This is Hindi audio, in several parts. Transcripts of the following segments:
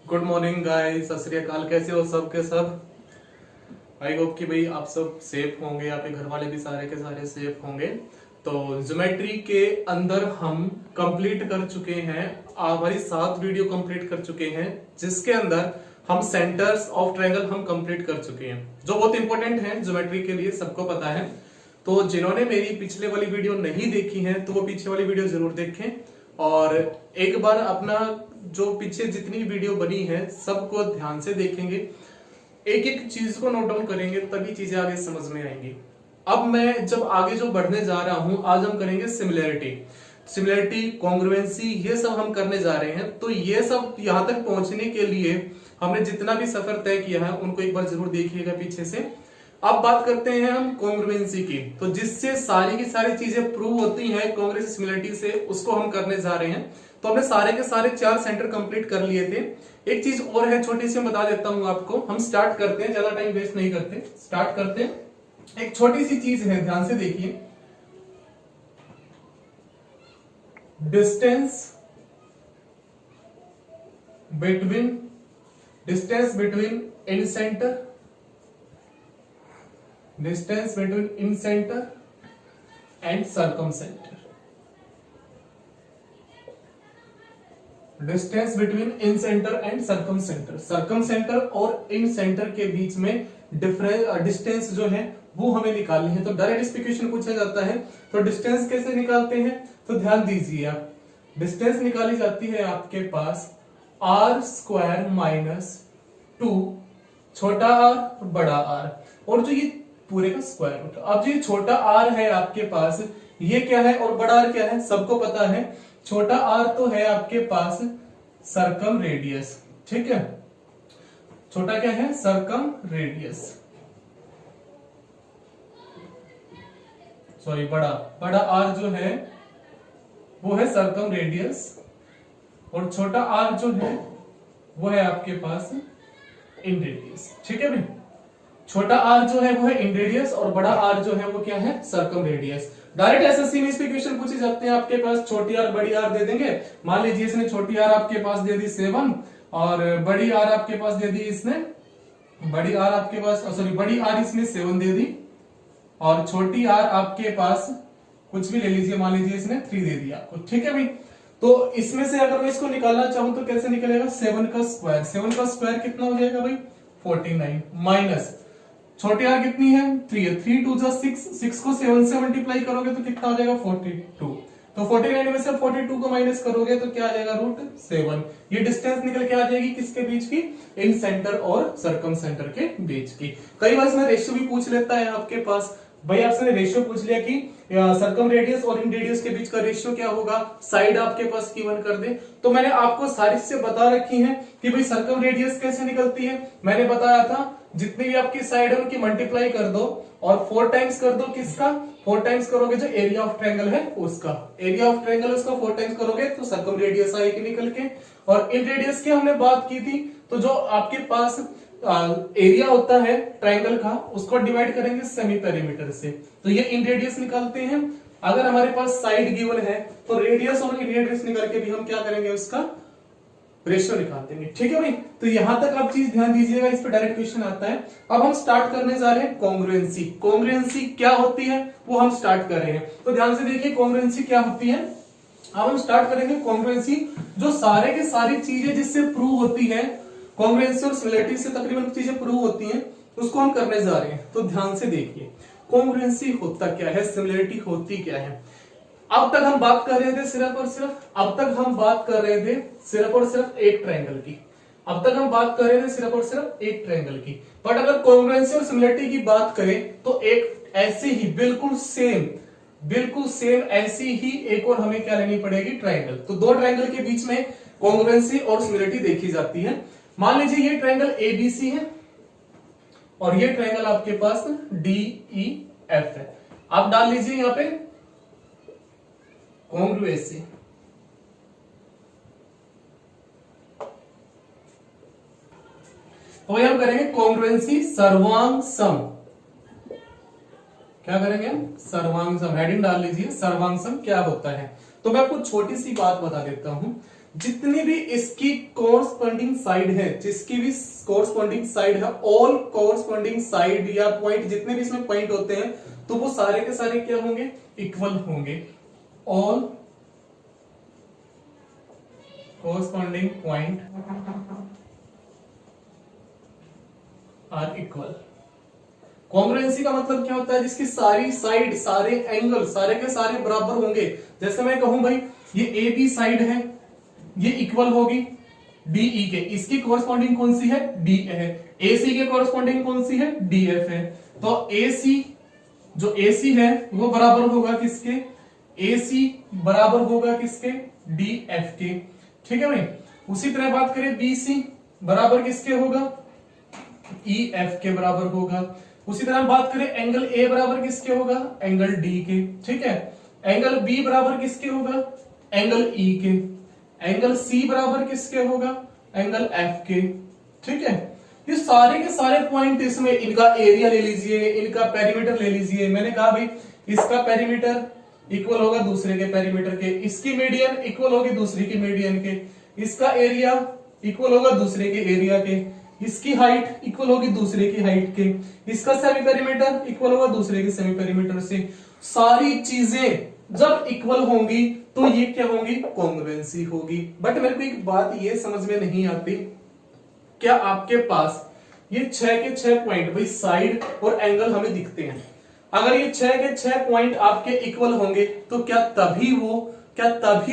गुड मॉर्निंग गाइस, सत श्री अकाल। कैसे हो सब के सब? आई होप कि भाई आप सब सेफ होंगे, आपके घर वाले भी सारे के सारे सेफ होंगे। तो ज्योमेट्री के अंदर हम कंप्लीट कर चुके हैं, हमारी 7 वीडियो कंप्लीट कर चुके हैं, जिसके अंदर हम सेंटर्स ऑफ ट्रायंगल हम कंप्लीट कर चुके हैं, जो बहुत इंपॉर्टेंट है ज्योमेट्री के लिए, सबको पता है। तो जिन्होंने मेरी पिछले वाली वीडियो नहीं देखी है तो वो पीछे वाली वीडियो जरूर देखें, और एक बार अपना जो पीछे जितनी वीडियो बनी है सबको ध्यान से देखेंगे, एक एक चीज को नोट डाउन करेंगे, तभी चीजें आगे समझ में आएंगी। अब मैं जब आगे जो बढ़ने जा रहा हूं, आज हम करेंगे सिमिलरिटी, कॉन्ग्रुएंसी, ये सब हम करने जा रहे हैं। तो ये सब यहां तक पहुंचने के लिए हमने जितना भी सफर तय किया है उनको एक बार जरूर देखिएगा पीछे से। अब बात करते हैं हम कॉन्ग्रुएंसी की, तो जिससे सारी की सारी चीजें प्रूव होती हैं कॉन्ग्रुएंसी सिमिलरिटी से, उसको हम करने जा रहे हैं। तो हमने सारे के सारे 4 सेंटर कंप्लीट कर लिए थे। एक चीज और है, छोटी सी मैं बता देता हूं आपको। हम स्टार्ट करते हैं, ज्यादा टाइम वेस्ट नहीं करते, स्टार्ट करते हैं। एक छोटी सी चीज है, ध्यान से देखिए। Distance between in centre, distance between in centre and circum centre, distance between in centre and circum centre. Circum centre और इन सेंटर के बीच में डिस्टेंस जो है वो हमें निकालनी है। तो डायरेक्ट इस पे क्वेश्चन पूछा जाता है, तो डिस्टेंस कैसे निकालते हैं? तो ध्यान दीजिए आप, डिस्टेंस निकाली जाती है आपके पास r² - 2 छोटा r बड़ा r, और जो ये पूरे का स्क्वायर रूट। अब जो छोटा r है आपके पास, ये क्या है और बड़ा r क्या है? सबको पता है। छोटा r तो है आपके पास सर्कम रेडियस, ठीक है। छोटा क्या है? सर्कम रेडियस, सॉरी बड़ा r जो है वो है सर्कम रेडियस, और छोटा r जो है वो है आपके पास इन रेडियस, ठीक है भाई। छोटा r जो है वो है इन रेडियस, और बड़ा r जो है वो क्या है? Circum radius. डायरेक्ट एसएससी में इस पे क्वेश्चन पूछे जाते हैं आपके पास। छोटी r बड़ी r दे देंगे, मान लीजिए इसने छोटी r आपके पास दे दी 7, और बड़ी r आपके पास दे दी इसने, बड़ी r आपके पास, सॉरी बड़ी r इसने 7 दे दी, और छोटी r आपके पास कुछ भी ले लीजिए, मान लीजिए इसने 3 दे दिया आपको, ठीक है भाई। तो इसमें से अगर मैं इसको निकालना चाहूं तो कैसे निकलेगा? 7 का स्क्वायर, 7 का स्क्वायर कितना हो जाएगा भाई? 49, माइनस छोटी r कितनी है? 3 है, 3 2 जा 6, 6 को 7 से मल्टीप्लाई करोगे तो कितना हो जाएगा? 42। तो 49 में से 42 को माइनस करोगे तो क्या आ जाएगा? √7। ये डिस्टेंस निकल के आ जाएगी किसके बीच की? इन सेंटर और सर्कम सेंटर के बीच की। कई बार इसमें रेशियो भी पूछ लेता है आपके पास। भाई आपसे रेशियो पूछ लिया कि सर्कम रेडियस और इन रेडियस के बीच का रेशियो क्या होगा, साइड आपके पास गिवन कर दे। तो मैंने आपको सारी चीजें बता रखी हैं कि भाई सर्कम रेडियस कैसे निकलती है। मैंने बताया था जितनी भी आपकी साइड है उनकी मल्टीप्लाई कर दो, और 4 टाइम्स कर दो किसका? 4 टाइम्स करोगे जो एरिया ऑफ ट्रायंगल है उसका, एरिया ऑफ ट्रायंगल उसका 4 टाइम्स करोगे तो सर्कम रेडियस आएगी निकल के। और इन रेडियस की हमने बात की थी, तो जो आपके पास एरिया होता है ट्रायंगल का, उसको डिवाइड करेंगे सेमी पेरीमीटर से, तो ये इन रेडियस निकालते हैं। अगर हमारे पास साइड गिवन है तो रेडियस और इन रेडियस निकाल के भी हम क्या करेंगे? उसका रेशियो निकाल देंगे, ठीक है भाई। तो यहां तक आप चीज ध्यान दीजिएगा, इस पे डायरेक्ट क्वेश्चन आता है। अब हम स्टार्ट करने जा रहे हैं कॉन्ग्रुएंसी। कॉन्ग्रुएंसी क्या होती है वो हम स्टार्ट कर रहे हैं, तो ध्यान से देखिए कॉन्ग्रुएंसी क्या होती है। अब हम स्टार्ट करेंगे कॉन्ग्रुएंसी, जो सारे के सारी चीजें जिससे प्रूव होती है, कॉन्ग्रुएंसी और सिमिलरिटी से तकरीबन चीजें प्रूव होती हैं, उसको हम करने जा रहे हैं। तो ध्यान से देखिए कॉन्ग्रुएंसी होता क्या है, सिमिलरिटी होती क्या है। अब तक हम बात कर रहे थे सिर्फ और सिर्फ एक ट्रायंगल की। अब तक हम बात कर रहे थे सिर्फ और सिर्फ एक ट्रायंगल की। बट अगर कॉन्ग्रुएंसी और सिमिलरिटी की बात करें तो एक ऐसी ही बिल्कुल सेम ऐसी ही एक और हमें क्या लेनी पड़ेगी? ट्रायंगल। तो 2 ट्रायंगल के बीच में कॉन्ग्रुएंसी और सिमिलरिटी देखी जाती है। मान लीजिए ये ट्रायंगल एबीसी है और ये ट्रायंगल आपके पास डीईएफ है। आप डाल लीजिए यहां पे कॉन्ग्रुएंसी, तो हम करेंगे कॉन्ग्रुएंसी सर्वांग सम। क्या करेंगे? सर्वांग सम। हेडिंग डाल लीजिए सर्वांग सम क्या होता है। तो मैं आपको छोटी सी बात बता देता हूं। जितनी भी इसकी कोरस्पॉन्डिंग साइड है, जिसकी भी कोरस्पॉन्डिंग साइड है, ऑल कोरस्पॉन्डिंग साइड या पॉइंट, जितने भी इसमें पॉइंट होते हैं, तो वो सारे के सारे क्या होंगे, इक्वल होंगे। All corresponding point are equal. Congruency का मतलब क्या होता है, जिसकी सारी साइड, सारे एंगल, सारे के सारे बराबर होंगे। जैसे मैं कहूं भाई ये ए बी साइड है, ये इक्वल होगी डीई के, इसकी कोरस्पॉन्डिंग कौन सी है, डी है। एसी के कोरस्पॉन्डिंग कौन सी है, डीएफ है। तो एसी, जो एसी है वो बराबर होगा किसके, एसी बराबर होगा किसके, डीएफ के। ठीक है भाई। उसी तरह बात करें बीसी बराबर किसके होगा, ईएफ के बराबर होगा। उसी तरह हम बात करें एंगल ए बराबर किसके होगा, एंगल डी के। ठीक है। एंगल बी बराबर किसके होगा, एंगल ई के। एंगल सी बराबर किसके होगा, एंगल एफ के। ठीक है। ये सारे के सारे पॉइंट, इसमें इनका एरिया ले लीजिए, इनका पेरीमीटर ले लीजिए। मैंने कहा भाई इसका पेरीमीटर इक्वल होगा दूसरे के पेरीमीटर के, इसकी मीडियन इक्वल होगी दूसरी की मीडियन के, इसका एरिया इक्वल होगा दूसरे के एरिया के, इसकी हाइट इक्वल होगी दूसरे की हाइट के, इसका सेमी पेरीमीटर इक्वल होगा दूसरे के सेमी पेरीमीटर से। सारी चीजें जब इक्वल होंगी तो ये क्या होंगी, कॉन्ग्रुएंसी होगी। बट मेरे को एक बात ये समझ में नहीं आती, क्या आपके पास ये 6 के 6 पॉइंट भाई साइड और एंगल हमें दिखते हैं, अगर ये 6 के 6 पॉइंट आपके इक्वल होंगे तो क्या तभी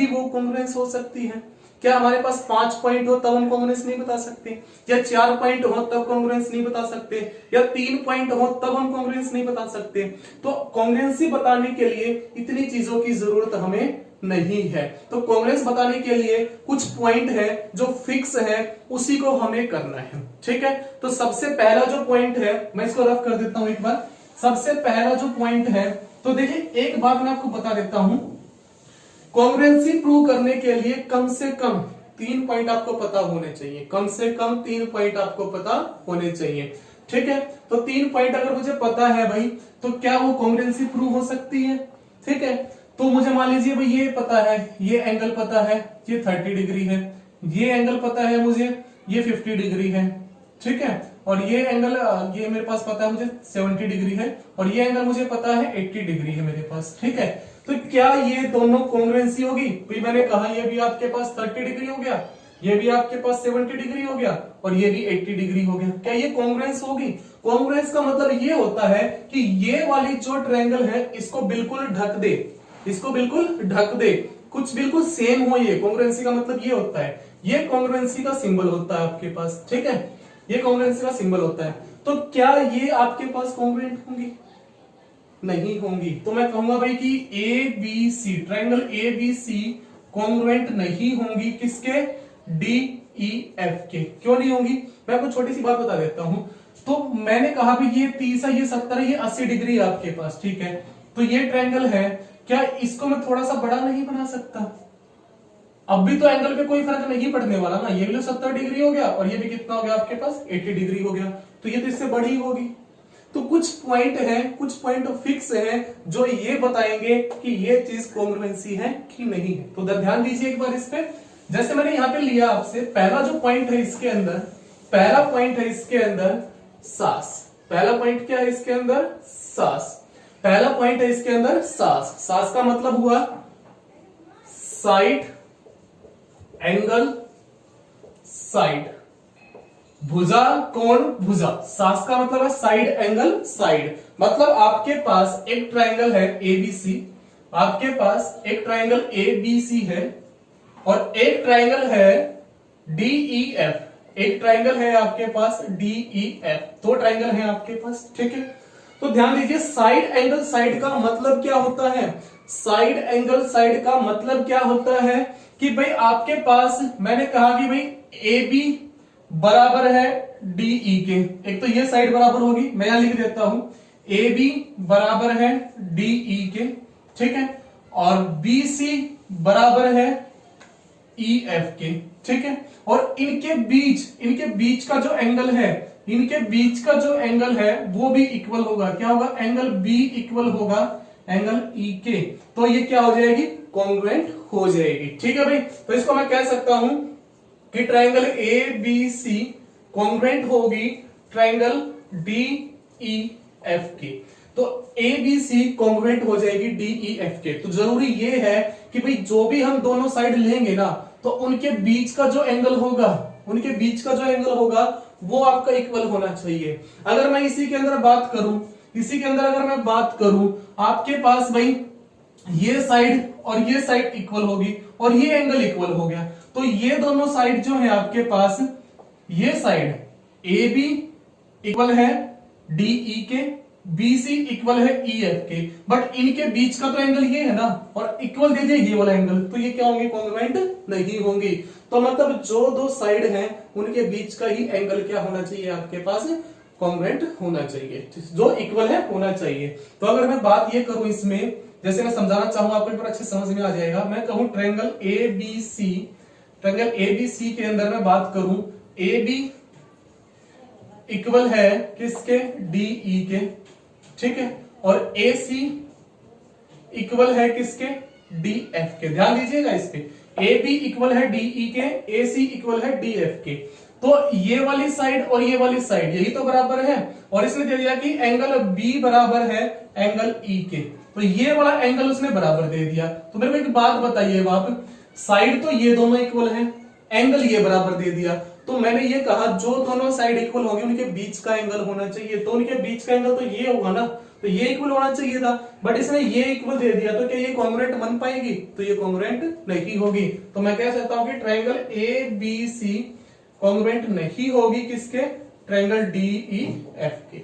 वो कॉन्ग्रुएंस हो सकती है? क्या हमारे पास 5 पॉइंट हो तब हम कॉन्ग्रुएंस नहीं बता सकते, या 4 पॉइंट हो तब कॉन्ग्रुएंस नहीं बता सकते, या 3 पॉइंट हो तब हम कॉन्ग्रुएंस नहीं बता सकते? तो कॉन्ग्रुएंसी बताने के लिए इतनी चीजों की जरूरत हमें नहीं है। तो कॉन्ग्रुएंस बताने के लिए कुछ पॉइंट है जो फिक्स है, उसी को हमें करना है। ठीक है। तो सबसे पहला जो पॉइंट है, मैं इसको रफ कर देता हूं एक बार। सबसे पहला जो पॉइंट है, तो देखिए एक बात मैं आपको बता देता हूं, कॉन्ग्रुएंसी प्रूव करने के लिए कम से कम 3 पॉइंट आपको पता होने चाहिए, कम से कम 3 पॉइंट आपको पता होने चाहिए। ठीक है। तो 3 पॉइंट अगर मुझे पता है भाई, तो क्या वो कॉन्ग्रुएंसी प्रूव हो सकती है? ठीक है। तो मुझे मान लीजिए भाई ये पता है, ये एंगल पता है, ये 30 डिग्री है, ये एंगल पता है मुझे, ये 50 डिग्री है। ठीक है। और ये एंगल, ये मेरे पास पता है मुझे 70 डिग्री है, और ये एंगल मुझे पता है 80 डिग्री है मेरे पास। ठीक है। तो क्या ये दोनों कॉन्ग्रुएंसी होगी? भाई मैंने कहा ये भी आपके पास 30 डिग्री हो गया, ये भी आपके पास 70 डिग्री हो गया, और ये भी 80 डिग्री हो गया। क्या ये कॉन्ग्रुएंस होगी? कॉन्ग्रुएंस का मतलब ये होता है कि ये वाली जो ट्रायंगल है इसको बिल्कुल ढक दे, इसको बिल्कुल ढक दे, कुछ बिल्कुल सेम हो। ये कॉन्ग्रुएंसी का मतलब ये होता है, ये कॉन्ग्रुएंसी का सिंबल होता है आपके पास। ठीक है। ये कॉन्ग्रुएंसी का सिंबल होता है। तो क्या ये आपके पास कॉन्ग्रुएंट होंगी? नहीं होंगी। तो मैं कहूंगा भाई कि A B C, triangle A B C congruent नहीं होंगी किसके, डी ई एफ के। क्यों नहीं होंगी? मैं आपको छोटी सी बात बता देता हूं। तो मैंने कहा भी ये 30 है, ये 70 है, ये 80 डिग्री है आपके पास। ठीक है। तो ये ट्रायंगल है, क्या इसको मैं थोड़ा सा बड़ा नहीं बना सकता? अब भी तो एंगल पे कोई फर्क नहीं पड़ने वाला ना, ये भी 70 डिग्री हो गया, और ये भी कितना हो गया आपके पास, 80 डिग्री हो गया। तो ये तो इससे बड़ी होगी। तो कुछ पॉइंट है, कुछ पॉइंट फिक्स है जो ये बताएंगे कि ये चीज कॉन्ग्रुएंसी है कि नहीं है। तो ध्यान दीजिए एक बार इस पे। जैसे मैंने यहां पे लिया आपसे, पहला जो पॉइंट है इसके अंदर, पहला पॉइंट है इसके अंदर सास। पहला पॉइंट क्या है इसके अंदर, सास। पहला पॉइंट है इसके अंदर सास। सास का मतलब हुआ साइड एंगल साइड, भुजा कोण भुजा। सास का मतलब है साइड एंगल साइड। मतलब आपके पास एक ट्रायंगल है एबीसी, आपके पास एक ट्रायंगल एबीसी है, और एक ट्रायंगल है डीईएफ, एक ट्रायंगल है आपके पास डीईएफ। 2 ट्रायंगल है आपके पास। ठीक है। तो ध्यान दीजिए, साइड एंगल साइड का मतलब क्या होता है? साइड एंगल साइड का मतलब क्या होता है कि भाई आपके पास, मैंने कहा कि भाई ए बी बराबर है डीई के। एक तो ये साइड बराबर होगी, मैं यहां लिख देता हूं, ए बी बराबर है डीई के। ठीक है। और बी सी बराबर है ई एफ के। ठीक है। और इनके बीच का जो एंगल है, इनके बीच का जो एंगल है वो भी इक्वल होगा। क्या होगा? एंगल बी इक्वल होगा एंगल ई के। तो ये क्या हो जाएगी? कॉन्ग्रुएंट हो जाएगी। ठीक है भाई, तो इसको मैं कह सकता हूं कि triangle A B C congruent होगी ट्राइंगल डी ई एफ के। तो ए बी सी कॉन्ग्रुएंट हो जाएगी डी ई एफ के। तो जरूरी ये है कि भाई जो भी हम दोनों साइड लेंगे ना, तो उनके बीच का जो एंगल होगा, उनके बीच का जो एंगल होगा वो आपका इक्वल होना चाहिए। अगर मैं इसी के अंदर बात करूं, इसी के अंदर अगर मैं बात करूं, आपके पास भाई ये साइड और ये साइड इक्वल होगी और ये एंगल इक्वल हो गया, तो ये दोनों साइड जो है आपके पास, ये साइड ए बी इक्वल है डी ई के, बी सी इक्वल है ई एफ के, बट इनके बीच का तो एंगल ये है ना, और इक्वल दीजिए ये वाला एंगल, तो ये क्या होंगे, कॉन्ग्रुएंट नहीं होंगी। तो मतलब जो दो साइड हैं उनके बीच का ही एंगल क्या होना चाहिए आपके पास, कॉन्ग्रुएंट होना चाहिए, जो इक्वल है होना चाहिए। तो अगर मैं बात ये करूं इसमें, जैसे मैं समझाना चाहूंगा आपको पर अच्छे समझ में आ जाएगा, मैं कहूं triangle A B C, triangle A B C के अंदर मैं बात करूं ए बी इक्वल है किसके, डी ई के, ठीक है, और ए सी इक्वल है किसके, डी एफ के। ध्यान दीजिएगा इस पे, ए बी इक्वल है डी ई के, ए सी इक्वल है डी एफ के। तो ये वाली साइड और ये वाली साइड यही तो बराबर है, और इसने दे दिया कि एंगल बी बराबर है एंगल ई के, तो ये वाला एंगल उसने बराबर दे दिया। तो मेरे को एक बात बताइए आप, साइड तो ये दोनों इक्वल है, एंगल ये बराबर दे दिया, तो मैंने ये कहा जो दोनों साइड इक्वल होंगे उनके बीच का एंगल होना चाहिए, तो उनके बीच का एंगल तो ये होगा ना, तो ये इक्वल होना चाहिए था, बट इसने ये इक्वल दे दिया, तो क्या ये कॉन्ग्रुएंट बन पाएगी, तो ये कॉन्ग्रुएंट नहीं होगी। तो मैं कह सकता हूं कि triangle A B C congruent नहीं होगी किसके, ट्रायंगल डी ई एफ के।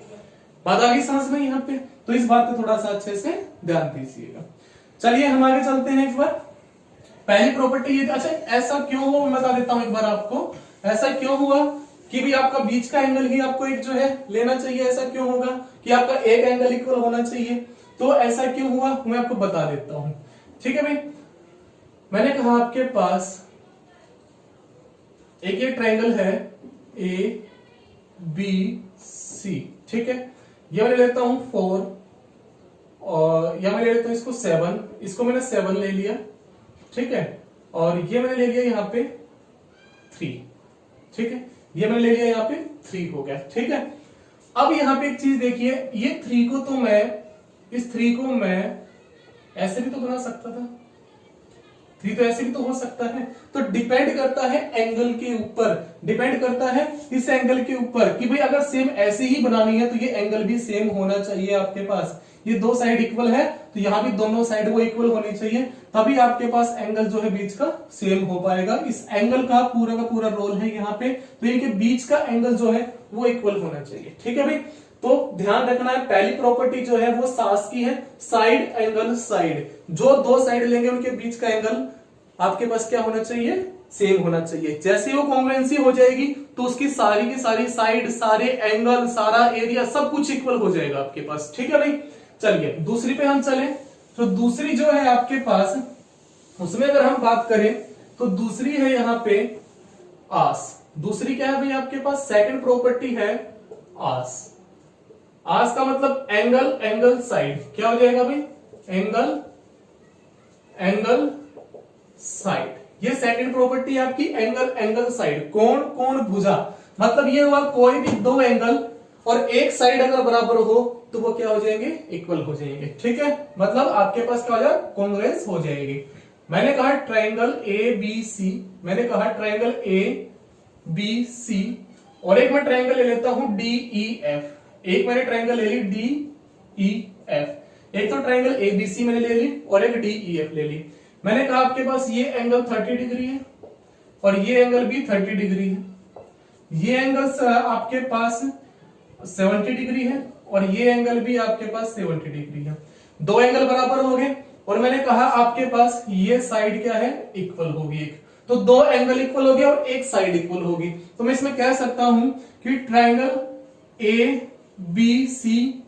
बात आ गई समझ में यहाँ पे, तो इस बात पे थोड़ा सा अच्छे से ध्यान दीजिएगा। चलिए हम आगे चलते हैं। एक बार पहली प्रॉपर्टी ये, अच्छा ऐसा क्यों हुआ मैं बता देता हूं एक बार आपको, ऐसा क्यों हुआ कि भी आपका बीच का एंगल ही आपको एक जो है लेना चाहिए, ऐसा क्यों होगा कि आपका एक एंगल इक्वल होना चाहिए, तो ऐसा क्यों हुआ मैं आपको बता देता हूं। ठीक है भाई, मैंने कहा आपके पास एक ये ट्रायंगल है ए बी सी, ठीक है, ये मैं ले लेता हूं 4 और या मैं ले लेता हूं इसको 7, इसको मैंने 7 ले लिया, ठीक है, और ये मैंने ले लिया यहाँ पे 3, ठीक है, ये मैंने ले लिया यहाँ पे 3 हो गया, ठीक है। अब यहाँ पे एक चीज देखिए, ये 3 को तो मैं, इस 3 को मैं ऐसे भी तो बना सकता था, 3 तो ऐसे भी तो हो सकता है, तो डिपेंड करता है एंगल के ऊपर, डिपेंड करता है इस एंगल के ऊपर कि भाई अगर सेम ऐसे ही बनानी है तो ये एंगल भी सेम होना चाहिए आपके पास। ये दो साइड इक्वल है तो यहाँ भी दोनों साइड वो इक्वल होनी चाहिए, तभी आपके पास एंगल जो है बीच का सेम हो पाएगा। इस एंगल का पूरा रोल है यहाँ पे, तो इनके बीच का एंगल जो है वो इक्वल होना चाहिए। ठीक है भाई, तो ध्यान रखना है पहली प्रॉपर्टी जो है वो सास की है, साइड एंगल साइड, जो दो साइड लेंगे उनके बीच का एंगल आपके पास क्या होना चाहिए, सेम होना चाहिए। जैसे वो कॉन्ग्रुएंसी हो जाएगी तो उसकी सारी की सारी साइड, सारे एंगल, सारा एरिया सब कुछ इक्वल हो जाएगा आपके पास। ठीक है भाई, चलिए दूसरी पे हम चले, तो दूसरी जो है आपके पास, उसमें अगर हम बात करें तो दूसरी है यहाँ पे आस। दूसरी क्या है भाई आपके पास, सेकंड प्रॉपर्टी है आस। आस का मतलब एंगल एंगल साइड, क्या हो जाएगा भाई, एंगल एंगल साइड। ये सेकंड प्रॉपर्टी है आपकी, एंगल एंगल साइड, कोण कोण भुजा, मतलब ये हुआ कोई भी दो एंगल और एक साइड अगर बराबर हो तो वो क्या हो जाएंगे, इक्वल हो जाएंगे। ठीक है, मतलब आपके पास क्या हो जाएगा, कॉन्ग्रुएंस हो जाएगी। मैंने कहा ट्रायंगल ए बी सी, मैंने कहा ट्रायंगल ए बी सी, और एक मैं ट्रायंगल ले लेता हूं डी ई एफ। एक मैंने ट्रायंगल ले ली डी ई एफ, एक तो ट्रायंगल ए बी सी मैंने ले ली और एक डी ई एफ ले ली। मैंने कहा आपके पास ये एंगल 30 डिग्री है और ये एंगल भी 30 डिग्री है, ये एंगल आपके पास 70 डिग्री है और ये एंगल भी आपके पास 70 डिग्री है। दो एंगल बराबर हो गए और मैंने कहा आपके पास ये साइड क्या है, इक्वल होगी एक, तो दो एंगल इक्वल हो गया और एक साइड इक्वल होगी। तो मैं इसमें कह सकता हूं कि ट्रायंगल ए बी सी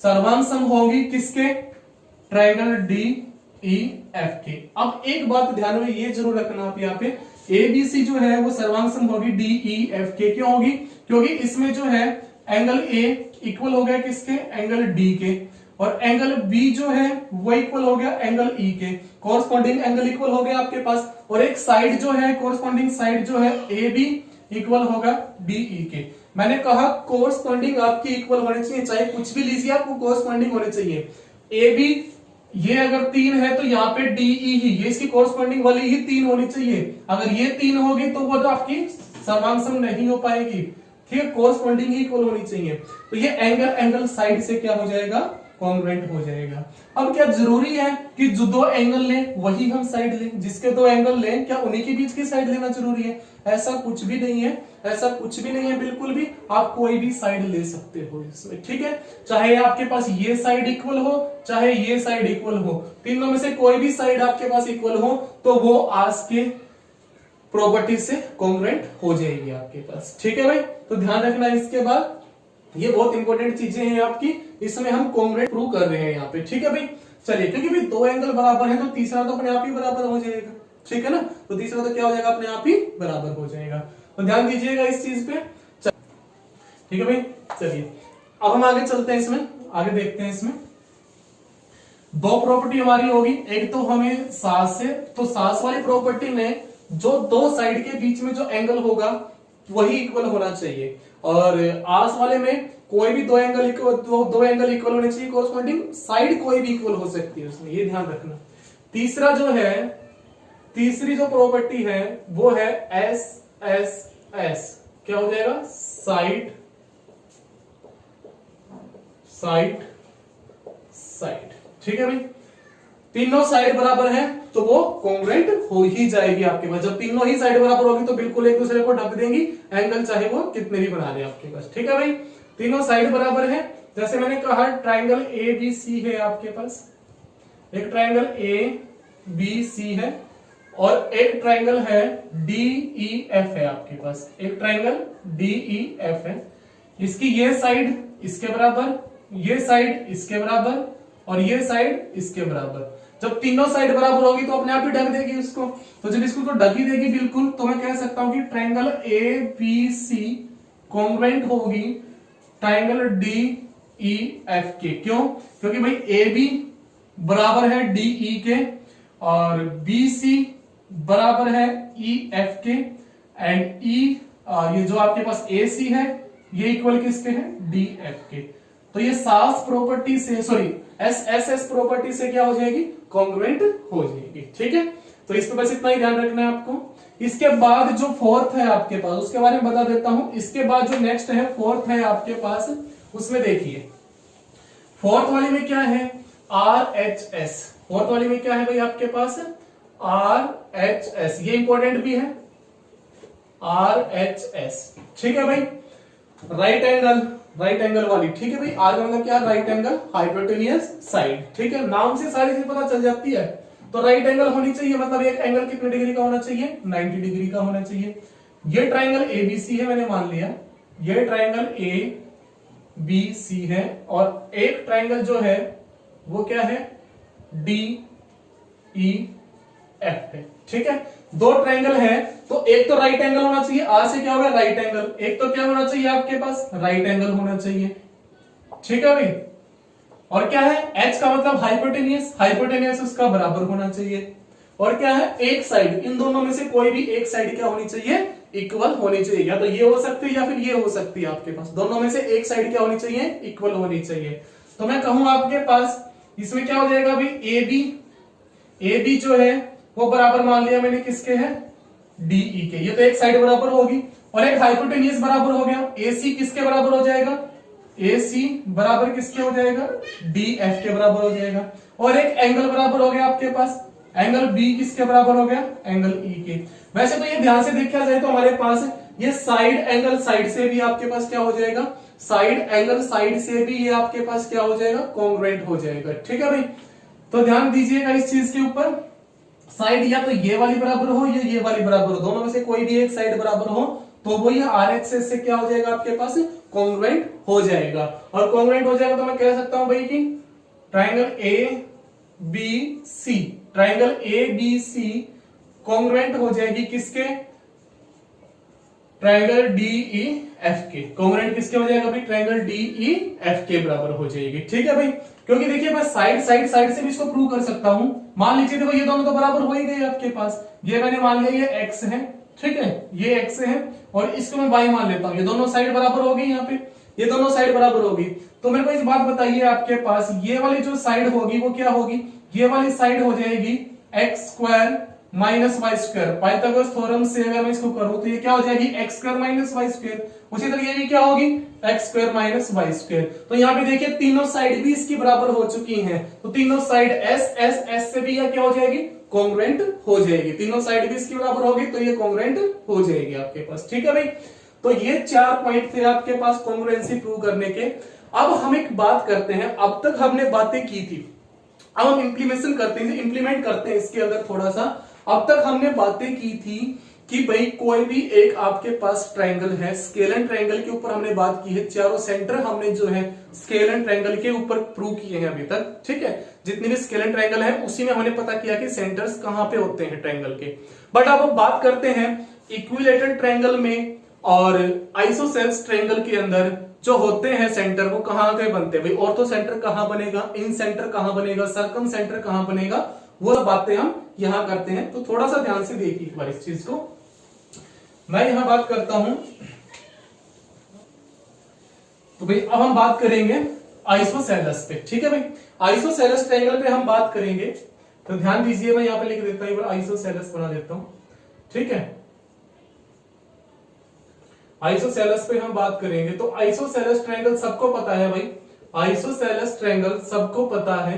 सर्वांग होगी किसके, ट्रायंगल डी ई एफ के। अब एक बात ध्यान में ये जरूर रखना आप यहाँ पे, ए बी सी जो है वो सर्वांग होगी डी ई एफ के। क्यों होगी, क्योंकि इसमें जो है एंगल ए इक्वल हो गया किसके, एंगल डी के, और एंगल बी जो है वो इक्वल हो गया एंगल ई के, कोरस्पॉन्डिंग एंगल इक्वल हो गया आपके पास। और एक साइड जो है, कोरस्पॉन्डिंग साइड जो है ए बी इक्वल होगा डीई के। मैंने कहा कोरस्पॉन्डिंग आपकी इक्वल होनी चाहिए, चाहे कुछ भी लीजिए आपको कोरस्पॉन्डिंग होनी चाहिए। ए बी ये अगर 3 है तो यहाँ पे डीई ही, ये इसकी कोरस्पॉन्डिंग वाली ही 3 होनी चाहिए। अगर ये 3 होगी तो वो तो आपकी समांसम नहीं हो पाएगी, ठीक है, कोरस्पॉन्डिंग ही इक्वल होनी चाहिए। तो ये एंगल साइड से क्या हो जाएगा, कॉन्ग्रुएंट हो जाएगा। अब क्या जरूरी है कि जो दो एंगल लें वही हम साइड लें, जिसके दो एंगल लें क्या उन्हीं के बीच की साइड लेना जरूरी है? ऐसा कुछ भी नहीं है, ऐसा कुछ भी नहीं है बिल्कुल भी। आप कोई भी साइड ले सकते हो इसमें, ठीक है, चाहे आपके पास ये साइड इक्वल हो चाहे ये साइड इक्वल हो, तीनों में से कोई भी साइड आपके पास इक्वल हो तो वो आस के प्रॉपर्टी से कॉन्ग्रुएंट हो जाएगी आपके पास, ठीक है भाई। तो ध्यान रखना इसके बाद, ये बहुत इंपॉर्टेंट चीजें हैं आपकी, इसमें हम कॉन्ग्रुएंट प्रूव कर रहे हैं यहाँ पे, ठीक है भाई। चलिए, क्योंकि भाई दो एंगल बराबर है तो तीसरा तो अपने आप ही बराबर हो जाएगा, ठीक है ना, तो तीसरा तो क्या हो जाएगा, अपने आप ही बराबर हो जाएगा। तो ध्यान दीजिएगा इस चीज पे, ठीक है भाई। चलिए अब हम आगे चलते हैं, इसमें आगे देखते हैं। इसमें दो प्रॉपर्टी हमारी होगी, एक तो हमें सास से, तो सास वाली प्रॉपर्टी में जो दो साइड के बीच में जो एंगल होगा वही इक्वल होना चाहिए, और आस वाले में कोई भी दो एंगल इक्वल होने चाहिए, कोरस्पॉन्डिंग साइड कोई भी इक्वल हो सकती है उसमें, ये ध्यान रखना। तीसरा जो है, तीसरी जो प्रॉपर्टी है वो है एस एस एस, क्या हो जाएगा, साइड साइड साइड, ठीक है भाई। तीनों साइड बराबर है तो वो कॉन्ग्रुएंट हो ही जाएगी आपके पास। जब तीनों ही साइड बराबर होगी तो बिल्कुल एक दूसरे को ढक देंगी, एंगल चाहे वो कितने भी बना रहे आपके पास, ठीक है भाई। तीनों साइड बराबर है, जैसे मैंने कहा ट्राइंगल ए बी सी है आपके पास, एक ट्राइंगल ए बी सी है और एक ट्राइंगल है डी ई एफ है आपके पास, एक ट्राइंगल डी ई एफ है। इसकी ये साइड इसके बराबर, ये साइड इसके बराबर और ये साइड इसके बराबर। जब तीनों साइड बराबर होगी तो अपने आप ही ढक देगी उसको, तो जब इसको ढकी देगी बिल्कुल, तो मैं कह सकता हूं कि triangle A B C congruent होगी ट्राइंगल डी ई एफ के। क्यों? क्योंकि भाई ए बी बराबर है डी ई के और बी सी बराबर है ई एफ के, एंड ई ये जो आपके पास ए सी है ये इक्वल किसके है, डी एफ के। तो ये सास प्रॉपर्टी से, sorry S S S property से क्या हो जाएगी, कॉन्ग्रुएंट हो जाएगी, ठीक है। तो इस पे बस इतना ही ध्यान रखना है आपको। इसके बाद जो फोर्थ है आपके पास, उसके बारे में बता देता हूं। इसके बाद जो नेक्स्ट है, फोर्थ है आपके पास, उसमें देखिए फोर्थ वाली में क्या है, आर एच एस। फोर्थ वाली में क्या है भाई आपके पास, आर एच एस, ये इंपॉर्टेंट भी है, आर एच एस, ठीक है भाई। राइट एंगल वाली, ठीक है भाई। आर का मतलब क्या, राइट एंगल हाइपोटेनियस साइड, ठीक है, नाम से सारी चीज पता चल जाती है। तो राइट एंगल होनी चाहिए, मतलब एक एंगल कितने डिग्री का होना चाहिए, 90 डिग्री का होना चाहिए। ये ट्राइंगल एबीसी है, मैंने मान लिया ये ट्राइंगल ए बी सी है, और एक ट्राइंगल जो है वो क्या है, डी ई एफ है, ठीक है। दो ट्राइंगल है तो एक तो राइट एंगल होना चाहिए, आर से क्या होगा, राइट एंगल। एक तो क्या होना चाहिए आपके पास, राइट एंगल होना चाहिए, ठीक है भाई। और क्या है, एच का मतलब हाइपोटेनियस, हाइपोटेनियस उसका बराबर होना चाहिए। और क्या है, एक साइड, इन दोनों में से कोई भी एक साइड क्या होनी चाहिए, इक्वल होनी चाहिए। या तो ये हो सकती है या फिर ये हो सकती है आपके पास, दोनों में से एक साइड क्या होनी चाहिए, इक्वल होनी चाहिए। तो मैं कहूं आपके पास इसमें क्या हो जाएगा भाई, ए बी जो है वो बराबर मान लिया मैंने किसके है, डीई के। ये तो एक साइड बराबर होगी, और एक हाइपोटेनियस बराबर हो गया। एसी किसके बराबर हो जाएगा, एसी बराबर किसके हो जाएगा, डी एफ के बराबर हो जाएगा। और एक एंगल बराबर हो गया आपके पास, एंगल बी किसके बराबर हो गया, एंगल ई के। वैसे तो ये ध्यान से देखा जाए तो हमारे पास ये साइड एंगल साइड से भी आपके पास क्या हो जाएगा, साइड एंगल साइड से भी ये आपके पास क्या हो जाएगा, कॉन्ग्रुएंट हो जाएगा, ठीक है भाई। तो ध्यान दीजिएगा इस चीज के ऊपर, साइड या तो ये वाली बराबर हो या ये वाली बराबर हो, दोनों में से कोई भी एक साइड बराबर हो तो वो ये आर एच से क्या हो जाएगा आपके पास, कॉन्ग्रुएंट हो जाएगा। और कॉन्ग्रुएंट हो जाएगा तो मैं कह सकता हूं भाई कि triangle A B C, triangle A B C congruent हो जाएगी किसके, ट्रायंगल DEF के कॉन्ग्रुएंट किसके हो जाएगा भाई, ट्रायंगल DEF के बराबर हो जाएगी। ठीक है भाई, क्योंकि देखिए मैं साइड से भी इसको प्रूव कर सकता हूं। मान लीजिए देखो ये दोनों तो बराबर हो ही गए आपके पास, ये मैंने मान लिया ये x है, ठीक है, ये x है और इसको मैं y मान लेता हूं, ये दोनों साइड बराबर हो गई, यहाँ पे ये दोनों साइड बराबर होगी। तो मेरे को इस बात बताइए आपके पास ये वाली जो साइड होगी वो क्या होगी, ये वाली साइड हो जाएगी x square minus y square. Pythagoras theorem से अगर मैं इसको करूं तो ये क्या हो जाएगी x square minus y square. उसी तरह ये भी क्या होगी x square minus y square. तो यहाँ पे देखिए तीनों साइड भी इसकी बराबर हो चुकी हैं, तो तीनों साइड एस से भी यह क्या हो जाएगी कॉन्ग्रुएंट हो जाएगी। तीनों साइड भी इसकी बराबर होगी तो ये कॉन्ग्रुएंट हो जाएगी आपके पास। ठीक है भाई, तो ये 4 पॉइंट थे आपके पास कॉन्ग्रुएंसी प्रूव करने के। अब हम एक बात करते हैं, अब तक हमने बातें की थी, अब हम इंप्लीमेशन करते हैं, इंप्लीमेंट करते हैं इसके अंदर थोड़ा सा। अब तक हमने बातें की थी कि भाई कोई भी एक आपके पास ट्रायंगल है, स्केलन ट्रायंगल के ऊपर हमने बात की है, चारों सेंटर हमने जो है स्केलन ट्रायंगल के ऊपर प्रूव किए हैं अभी तक। ठीक है, जितने भी स्केलन ट्रायंगल है उसी में हमने पता किया कि सेंटर्स कहां पे होते हैं ट्रायंगल के। बट अब हम बात करते हैं इक्विलेटरल ट्रायंगल में और आइसोसेल्स ट्रायंगल के अंदर जो होते हैं सेंटर वो कहां पे बनते हैं भाई, ऑर्थो सेंटर कहां बनेगा, इन सेंटर कहां बनेगा, सर्कम सेंटर कहां बनेगा, वो बातें हम यहां करते हैं। तो थोड़ा सा ध्यान से देखिए एक बार इस चीज को। मैं यहां बात करता हूं, तो भाई अब हम बात करेंगे आइसोसेलस पे। ठीक है भाई, आइसोसेलस ट्रायंगल पे हम बात करेंगे, तो ध्यान दीजिए, मैं यहां पे लिख देता हूं, आइसोसेलस बना देता हूं। ठीक है, आइसोसेलस पे हम बात करेंगे। तो आइसोसेलस ट्रायंगल सबको पता है भाई, आइसोसेलस ट्रायंगल सबको पता है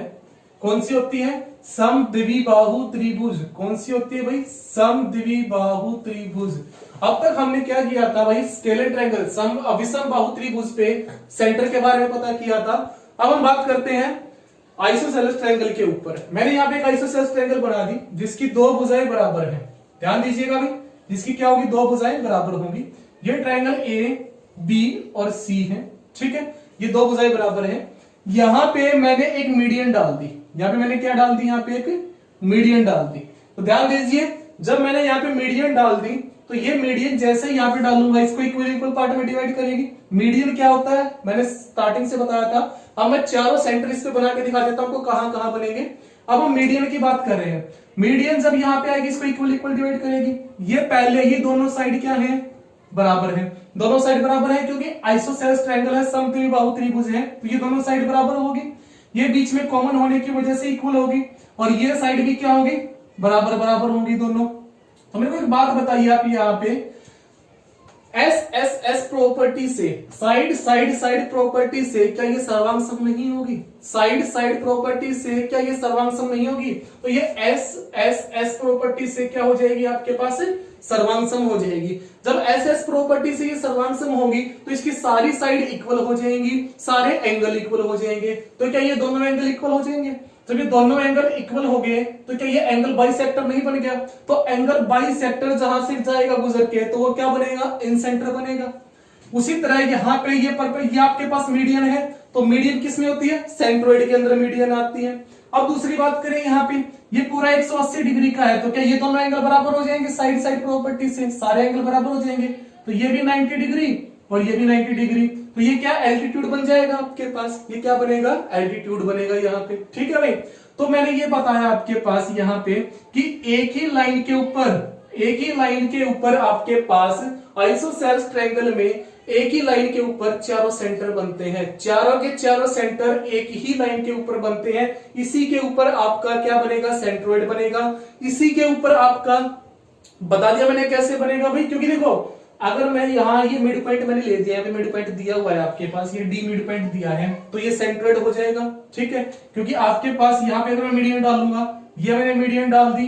कौन सी होती है, समद्विबाहु त्रिभुज। कौन सी होती है भाई, समद्विबाहु त्रिभुज। अब तक हमने क्या किया था भाई, स्केलर ट्रायंगल अविषम बाहु त्रिभुज पे सेंटर के बारे में पता किया था। अब हम बात करते हैं आइसोसेलस ट्रायंगल के ऊपर। मैंने यहाँ पे एक आइसोसेलस ट्रायंगल बना दी जिसकी दो भुजाएं बराबर है। ध्यान दीजिएगा भाई, जिसकी क्या होगी, दो भुजाएं बराबर होंगी। ये ट्रायंगल ए बी और सी है। ठीक है, ये दो भुजाएं बराबर है। यहां पे मैंने एक मीडियन डाल दी, यहां पे मैंने क्या डाल दी, यहां पे एक मीडियन डाल दी। तो ध्यान दीजिए, जब मैंने यहाँ पे मीडियन डाल दी तो ये मीडियन जैसे ही यहाँ पे डालूंगा इसको इक्वल पार्ट में डिवाइड करेगी। मीडियन क्या होता है मैंने स्टार्टिंग से बताया था। अब मैं चारों सेंटर इस पे बना के दिखा देता हूं कहां कहां बनेंगे। अब हम मीडियन की बात कर रहे हैं, मीडियन जब यहाँ पे आएगी इसको इक्वल डिवाइड करेगी। ये पहले ही दोनों साइड क्या है, बराबर है, दोनों साइड बराबर है क्योंकि आइसोसेलस ट्रायंगल है, समद्विबाहु त्रिभुज है, तो ये दोनों साइड बराबर होगी। ये बीच में कॉमन होने की वजह से इक्वल होगी और ये साइड भी क्या होगी, बराबर होंगी दोनों। तो मेरे को एक बात बताइए आप यहाँ पे एस प्रॉपर्टी से, साइड प्रॉपर्टी से क्या ये सर्वांग नहीं होगी, साइड प्रॉपर्टी से क्या ये सर्वांग नहीं होगी। तो ये एस प्रॉपर्टी से क्या हो जाएगी आपके पास, सर्वांग हो जाएगी। जब एस प्रॉपर्टी से ये सर्वांग होगी तो इसकी सारी साइड इक्वल हो जाएंगी, सारे एंगल इक्वल हो जाएंगे। तो क्या ये दोनों एंगल इक्वल हो जाएंगे। जब ये दोनों एंगल इक्वल हो गए तो क्या ये एंगल बाइसेक्टर नहीं बन गया। तो एंगल बाइसेक्टर जहां से जाएगा गुजर के तो वो क्या बनेगा, इन सेंटर बनेगा। उसी तरह यहाँ पे ये आपके पास मीडियन है, तो मीडियन किस में होती है, सेंट्रोइड के अंदर मीडियन आती है। अब दूसरी बात करें, यहाँ पे ये पूरा 180 डिग्री का है, तो क्या ये दोनों एंगल बराबर हो जाएंगे, साइड प्रॉपर्टी से सारे एंगल बराबर हो जाएंगे। तो ये भी 90 डिग्री और ये भी 90 डिग्री, तो ये क्या एल्टीट्यूड बन जाएगा आपके पास, ये क्या बनेगा, एल्टीट्यूड बनेगा यहाँ पे। ठीक है भाई, तो मैंने ये बताया आपके पास यहाँ पे कि एक ही लाइन के ऊपर आपके पास आइसोसेल्स ट्रायंगल में एक ही लाइन के ऊपर चारों सेंटर बनते हैं, चारों के चारों सेंटर एक ही लाइन के ऊपर बनते हैं। इसी के ऊपर आपका क्या बनेगा, सेंट्रोइड बनेगा। इसी के ऊपर आपका बता दिया मैंने कैसे बनेगा भाई, क्योंकि देखो अगर मैं यहाँ ये मिड पॉइंट मैंने ले दिया है, मिड पॉइंट दिया हुआ है आपके पास, ये डी मिड पॉइंट दिया है, तो ये सेंट्रोइड हो जाएगा। ठीक है, क्योंकि आपके पास यहाँ पे अगर मैं मीडियन डालूंगा, ये मैंने मीडियन डाल दी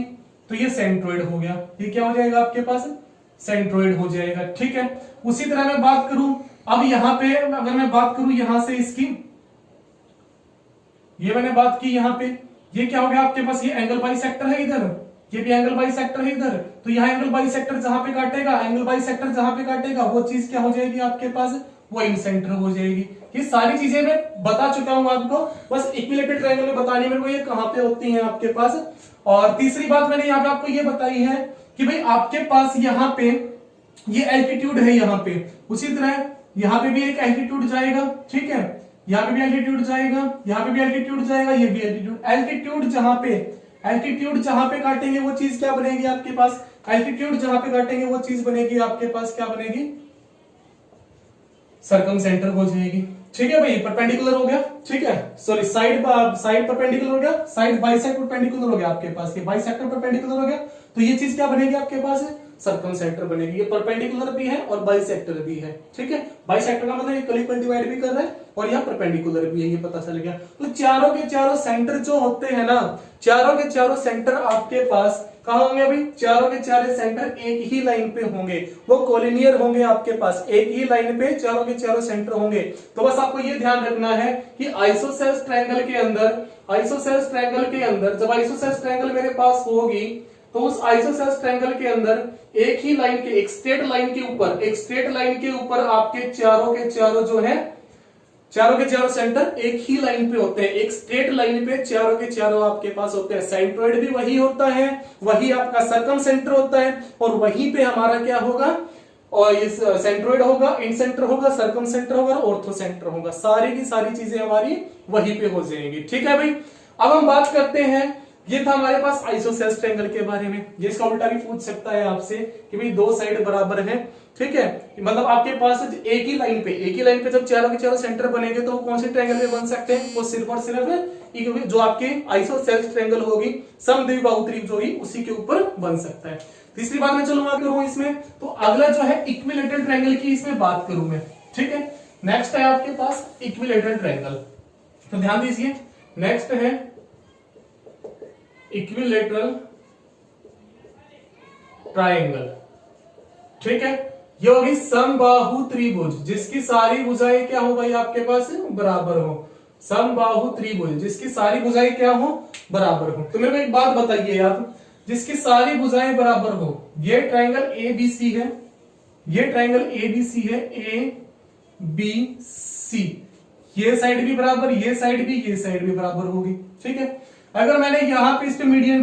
तो ये सेंट्रोइड हो गया, ये क्या हो जाएगा आपके पास, सेंट्रोइड हो जाएगा। ठीक है, उसी तरह मैं बात करूं, अब यहाँ पे अगर मैं बात करूं यहां से इसकी, ये मैंने बात की यहाँ पे, ये क्या हो गया आपके पास, ये एंगल बाइसेक्टर है इधर, ये भी एंगल बाइसेक्टर है इधर। तो यहाँ एंगल बाइसेक्टर जहां पे काटेगा, एंगल बाइसेक्टर जहां पे काटेगा वो चीज क्या हो जाएगी आपके पास, वो इन सेंटर हो जाएगी। ये सारी चीजें मैं बता चुका हूं आपको, बस इक्विलेटरल ट्रायंगल में बतानी मेरे को ये कहां पे होती हैं आपके पास। और तीसरी बात मैंने यहाँ पे आपको ये बताई है कि भाई आपके पास यहाँ पे ये एल्टीट्यूड है यहाँ पे, उसी तरह यहाँ पे भी एक एल्टीट्यूड जाएगा, ठीक है, यहाँ पे भी एल्टीट्यूड जाएगा, यहाँ पे भी एल्टीट्यूड जाएगा, ये भी एल्टीट्यूड। एल्टीट्यूड जहां पे काटेंगे वो चीज क्या बनेगी आपके पास, एल्टीट्यूड जहां पे काटेंगे वो चीज बनेगी आपके पास, क्या बनेगी, सर्कमसेंटर हो जाएगी। ठीक है भाई, परपेंडिकुलर हो गया, ठीक है, सॉरी साइड परपेंडिकुलर हो गया, साइड बाइसेक्ट परपेंडिकुलर हो गया आपके पास, ये बाइसेक्टर परपेंडिकुलर हो गया, तो ये चीज क्या बनेगी आपके पास, सर्कमसेंटर बनेगी। ये परपेंडिकुलर भी है और बाइसेक्टर भी है, ठीक है, बाइसेक्टर का मतलब ये कलीपन डिवाइड भी कर रहा है और यहाँ परपेंडिकुलर भी है, ये पता चल गया। तो चारों के चारों सेंटर जो होते हैं ना, चारों के चारों सेंटर आपके पास कहां होंगे भाई, चारों के चारों सेंटर एक ही लाइन पे होंगे, वो कोलिनियर होंगे आपके पास, एक ही लाइन पे चारों के चारों सेंटर होंगे। तो बस आपको ये ध्यान रखना है कि आइसोसेल्स ट्रायंगल के अंदर जब आइसोसेल्स ट्रायंगल मेरे पास होगी तो उस आइसोसेल्स ट्रायंगल के अंदर एक ही लाइन के, एक स्ट्रेट लाइन के ऊपर आपके चारों के चारों जो है, चारों के चारों सेंटर एक ही लाइन पे होते हैं, एक स्ट्रेट लाइन पे चारों के चारों आपके पास होते हैं। सेंट्रोइड भी वही होता है, वही आपका सर्कम सेंटर होता है, और वहीं पे हमारा क्या होगा, और इस सेंट्रोइड होगा, इन सेंटर होगा, सर्कम सेंटर होगा, ऑर्थो सेंटर होगा, सारी की सारी चीजें हमारी वहीं पे हो जाएंगी। ठीक है भाई, अब हम बात करते हैं, ये था हमारे पास आइसोसेल्स ट्रायंगल के बारे में। ये इसका उल्टा भी पूछ सकता है आपसे कि भाई दो साइड बराबर है, ठीक है, मतलब आपके पास एक ही लाइन पे जब चारों के चारों सेंटर बनेंगे तो वो कौन से ट्रायंगल में बन सकते हैं, वो सिर्फ और सिर्फ जो आपके आइसोसेल्स ट्रायंगल होगी, समद्विबाहु त्रिभुज होगी, उसी के ऊपर बन सकता है। तीसरी बात मैं चलूंगा करूं इसमें, तो अगला जो है इक्विलैटरल ट्रायंगल की इसमें बात करूं मैं, ठीक है। नेक्स्ट है आपके पास इक्विलैटरल ट्रायंगल, तो ध्यान दीजिए, नेक्स्ट है इक्विलैटरल ट्रायंगल, ठीक है। ये होगी समबाहु त्रिभुज जिसकी सारी भुजाएं क्या हो भाई आपके पास बराबर हो, समबाहु त्रिभुज जिसकी सारी भुजाएं क्या हो बराबर हो। तो मेरे को एक बात बताइए यार, जिसकी सारी भुजाएं बराबर हो, ये ट्रायंगल एबीसी है, ये ट्रायंगल एबीसी है, ए बी सी, ये साइड भी बराबर, ये साइड भी बराबर होगी, ठीक है। अगर मैंने यहां पे इस पे मीडियन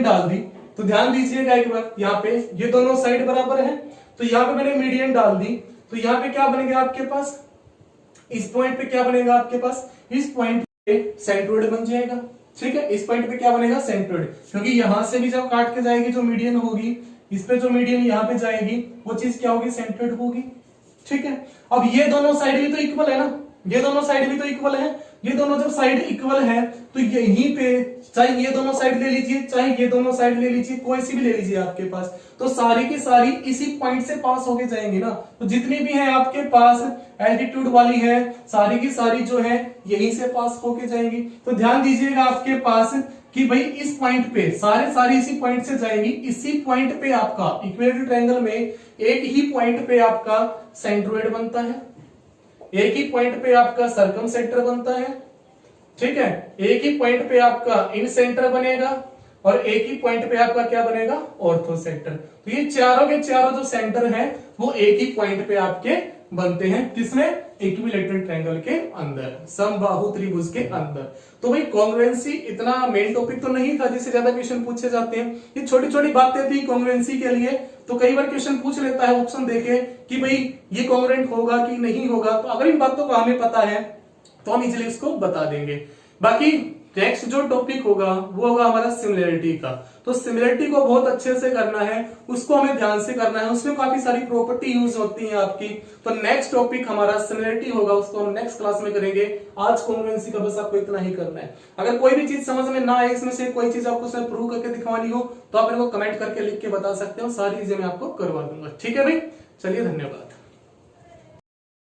डाल दी, तो ध्यान दीजिएगा एक बार, यहाँ पे ये दोनों साइड बराबर है, तो यहाँ पे मैंने मीडियन डाल दी, तो यहाँ पे क्या बनेगा आपके पास, इस पॉइंट पे क्या बनेगा आपके पास, इस पॉइंट पे सेंट्रोइड बन जाएगा, ठीक है। इस पॉइंट पे क्या बनेगा, सेंट्रोइड, क्योंकि यहां से भी जब काट के जाएगी जो मीडियन होगी, इस पे जो मीडियन यहाँ पे जाएगी वो चीज क्या होगी, सेंट्रोइड होगी, ठीक है। अब ये दोनों साइड भी तो इक्वल है ना, ये दोनों साइड भी तो इक्वल है, ये दोनों जब साइड इक्वल है तो यहीं पे चाहे ये दोनों साइड ले लीजिए, चाहे ये दोनों साइड ले लीजिए, कोई सी भी ले लीजिए आपके पास, तो सारी की सारी इसी पॉइंट से पास होके जाएंगी ना। तो जितनी भी है आपके पास एल्टीट्यूड वाली है, सारी की सारी जो है यहीं से पास होके जाएंगी। तो ध्यान दीजिएगा आपके पास कि भाई इस पॉइंट पे सारी इसी पॉइंट से जाएंगी, इसी पॉइंट पे आपका इक्विलैटरल ट्रायंगल में एक ही पॉइंट पे आपका सेंट्रोइड बनता है, एक ही पॉइंट पे आपका सर्कम सेंटर बनता है, ठीक है, एक ही पॉइंट पे आपका इन सेंटर बनेगा, और एक ही पॉइंट पे आपका क्या बनेगा, ऑर्थो सेंटर। तो ये चारों के चारों जो सेंटर हैं वो एक ही पॉइंट पे आपके बनते हैं, किसमें, इक्विलैटरल ट्रायंगल के अंदर, समबाहु त्रिभुज के अंदर। तो भाई कॉन्ग्रुएंसी इतना मेन टॉपिक तो नहीं था जिससे ज्यादा क्वेश्चन पूछे जाते हैं, ये छोटी छोटी बातें थी कॉन्ग्रुएंसी के लिए। तो कई बार क्वेश्चन पूछ लेता है ऑप्शन देके कि भाई ये कॉन्ग्रुएंट होगा कि नहीं होगा, तो अगर इन बातों को हमें पता है तो हम इजीली इसको बता देंगे। बाकी नेक्स्ट जो टॉपिक होगा वो होगा हमारा सिमिलरिटी का। तो सिमिलरिटी को बहुत अच्छे से करना है, उसको हमें ध्यान से करना है, उसमें काफी सारी प्रॉपर्टी यूज होती है आपकी। तो नेक्स्ट टॉपिक हमारा सिमिलरिटी होगा, उसको हम नेक्स्ट क्लास में करेंगे। आज कॉन्ग्रुएंसी का बस आपको इतना ही करना है। अगर कोई भी चीज समझ में ना आए, इसमें से कोई चीज आपको उसमें प्रूव करके दिखवानी हो तो आप इनको कमेंट करके लिख के बता सकते हो, सारी चीजें मैं आपको करवा दूंगा। ठीक है भाई, चलिए धन्यवाद।